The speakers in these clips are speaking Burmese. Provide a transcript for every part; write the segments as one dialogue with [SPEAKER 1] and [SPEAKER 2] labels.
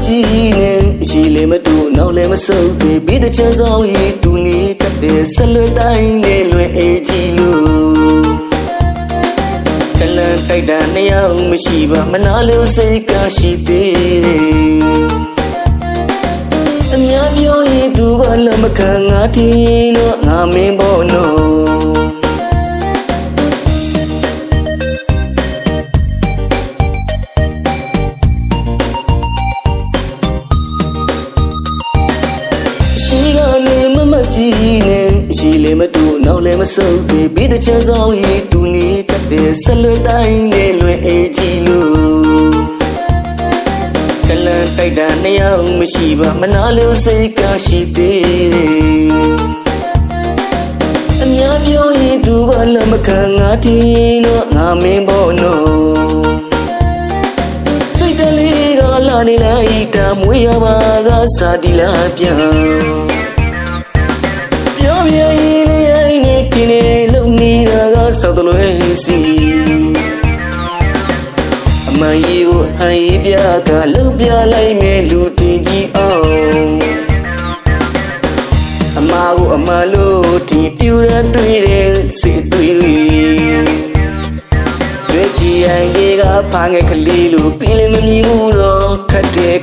[SPEAKER 1] ကြီးနဲ့ရှိလေမတူနောက်လည်းမဆုပ်သေးပြီးတဲ့ချမ်းဆောင်ရီသူနေတတ်တဲ့ဆက်လွယ်တိုင်းနဲ့လွယ်အေးကြီးလို့တလန်တိုက်တာနှစ်ယောက်မရှိပါမနာလို့စိတ်ကရှိသေးတယ်အများပြောရင်သူကလည်းမခံငါထင်တော့ငါမင်းပေါ်နော်ရှိကနေမကြီးနဲ့ရှိလေမတူနောက်လည်းမဆုပ်သေးပြီးတဲ့ချမ်းဆောင်ရီသူနေတတ်တဲ့ဆက်လွယ်တိုင်းနဲ့လွယ်အေးကြီးလို့တလန်တိုက်တာနှစ်ယောက်မရှိပါမနာလို့စိတ်ကရှိသေးတယ်အများပြောရင်သူကလည်းမခံငါထင်တော့ငါမင်းပေါ်နော်စိတ်တလေးကလာနေလိုက်တာမွေးရပါကစာဒီလာပြန်ပြောပြရင်လည်းနေကင်းနေလုံနေတာကစောက်တလွဲစီအမကြီးကိုဟန်ရီပြကလှုပ်ပြလိုက်မယ်လူတင်ကြည့်အောင်အမကိုအမလို့ဒီပြူရတွေ့တဲ့စိတ်သွေးတွေကြည်ရင်ကြီးကဖားငယ်ကလေးလိုပြင်းလည်းမမြင်ဘူးတော့ခတ်တယ်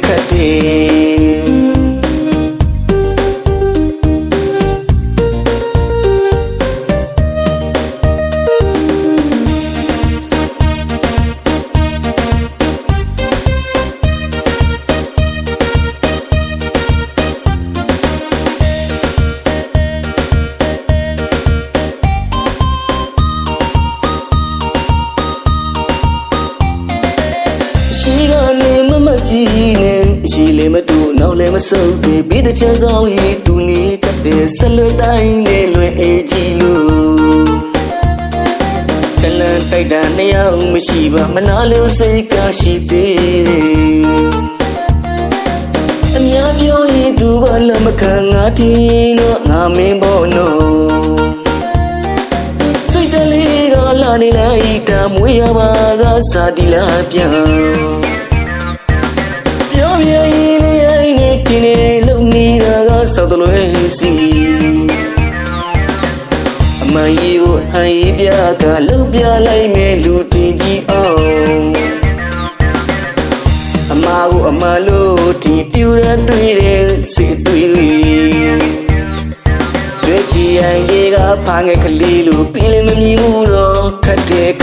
[SPEAKER 1] ရှိကနေမကြီးနဲ့ရှိလေမတူနောက်လည်းမဆုပ်သေးပြီးတဲ့ချမ်းဆောင်ရီသူနေတတ်တဲ့ဆက်လွယ်တိုင်းနဲ့လွယ်အေးကြီးလို့တလန်တိုက်တာနှစ်ယောက်မရှိပါမနာလို့စိတ်ကရှိသေးတယ်အများပြောရင်သူကလည်းမခံငါထင်တော့ငါမင်းပေါ်နော်စိတ်တလေးကလာနေလိုက်တာမွေးရပါကစာဒီလာပြန်ပြောပြရင်လည်းနေကင်းနေလုံနေတာကစောက်တလွဲစီအမကြီးကိုဟန်ရီပြကလှုပ်ပြလိုက်မယ်လူတင်ကြည့်အောင်အမကိုအမလို့ဒီပြူရတွေ့တဲ့စိတ်သွေးတွေကြည်ရင်ကြီးကဖားငယ်ကလေးလိုပြင်းလည်းမမြင်ဘူးတော့ခတ်တယ်